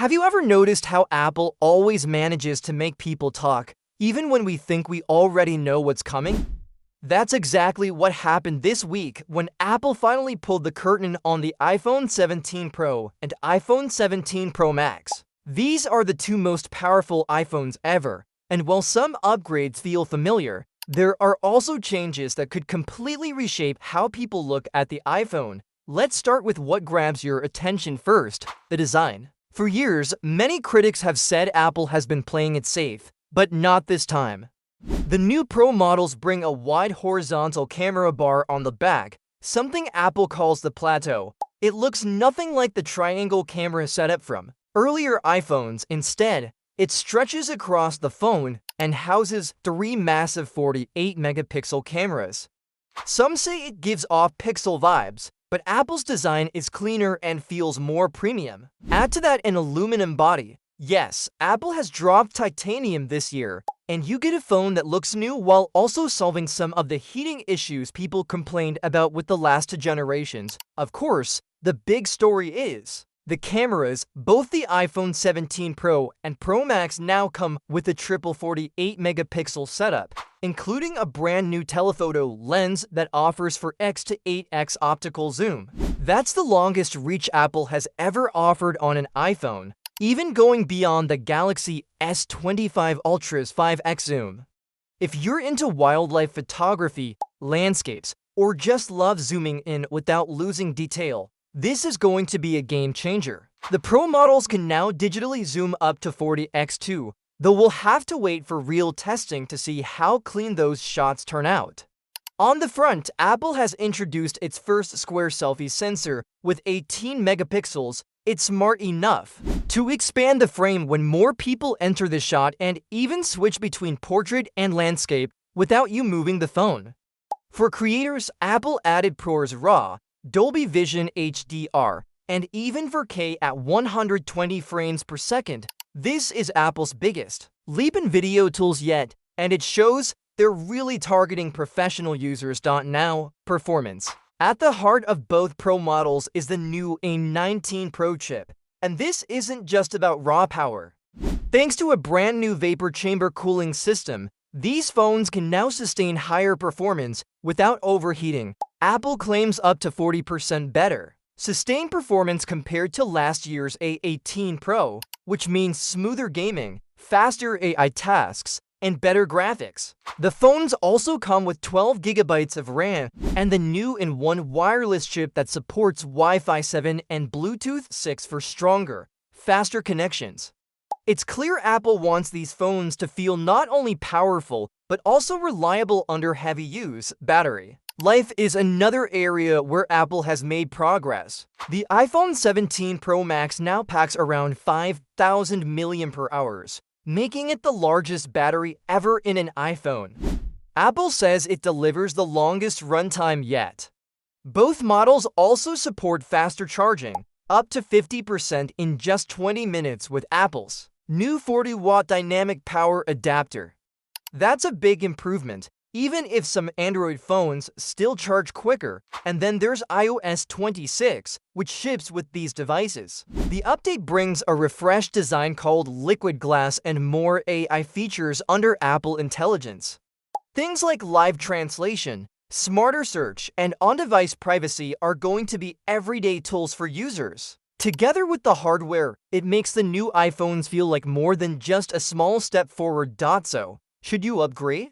Have you ever noticed how Apple always manages to make people talk, even when we think we already know what's coming? That's exactly what happened this week when Apple finally pulled the curtain on the iPhone 17 Pro and iPhone 17 Pro Max. These are the two most powerful iPhones ever, and while some upgrades feel familiar, there are also changes that could completely reshape how people look at the iPhone. Let's start with what grabs your attention first: the design. For years, many critics have said Apple has been playing it safe, but not this time. The new Pro models bring a wide horizontal camera bar on the back, something Apple calls the plateau. It looks nothing like the triangle camera setup from earlier iPhones. Instead, it stretches across the phone and houses three massive 48-megapixel cameras. Some say it gives off Pixel vibes, but Apple's design is cleaner and feels more premium. Add to that an aluminum body. Yes, Apple has dropped titanium this year, and you get a phone that looks new while also solving some of the heating issues people complained about with the last two generations. Of course, the big story is the cameras. Both the iPhone 17 Pro and Pro Max now come with a triple 48-megapixel setup, including a brand new telephoto lens that offers 4x to 8x optical zoom. That's the longest reach Apple has ever offered on an iPhone, even going beyond the Galaxy S25 Ultra's 5x zoom. If you're into wildlife photography, landscapes, or just love zooming in without losing detail, this is going to be a game changer. The Pro models can now digitally zoom up to 40x too, though we'll have to wait for real testing to see how clean those shots turn out. On the front, Apple has introduced its first square selfie sensor with 18 megapixels. It's smart enough to expand the frame when more people enter the shot and even switch between portrait and landscape without you moving the phone. For creators, Apple added ProRes RAW, Dolby Vision HDR, and even 4K at 120 frames per second. This is Apple's biggest leap in video tools yet, and it shows they're really targeting professional users. Now, performance. At the heart of both Pro models is the new A19 Pro chip, and this isn't just about raw power. Thanks to a brand new vapor chamber cooling system, these phones can now sustain higher performance without overheating. Apple claims up to 40% better sustained performance compared to last year's A18 Pro, which means smoother gaming, faster AI tasks, and better graphics. The phones also come with 12 gigabytes of RAM and the new in-one wireless chip that supports Wi-Fi 7 and Bluetooth 6 for stronger, faster connections. It's clear Apple wants these phones to feel not only powerful, but also reliable under heavy use. Battery life is another area where Apple has made progress. The iPhone 17 Pro Max now packs around 5,000 mAh, making it the largest battery ever in an iPhone. Apple says it delivers the longest runtime yet. Both models also support faster charging, up to 50% in just 20 minutes with Apple's new 40-watt dynamic power adapter. That's a big improvement, even if some Android phones still charge quicker. And then there's iOS 26, which ships with these devices. The update brings a refreshed design called Liquid Glass and more AI features under Apple Intelligence. Things like live translation, smarter search, and on-device privacy are going to be everyday tools for users. Together with the hardware, it makes the new iPhones feel like more than just a small step forward. So, should you upgrade?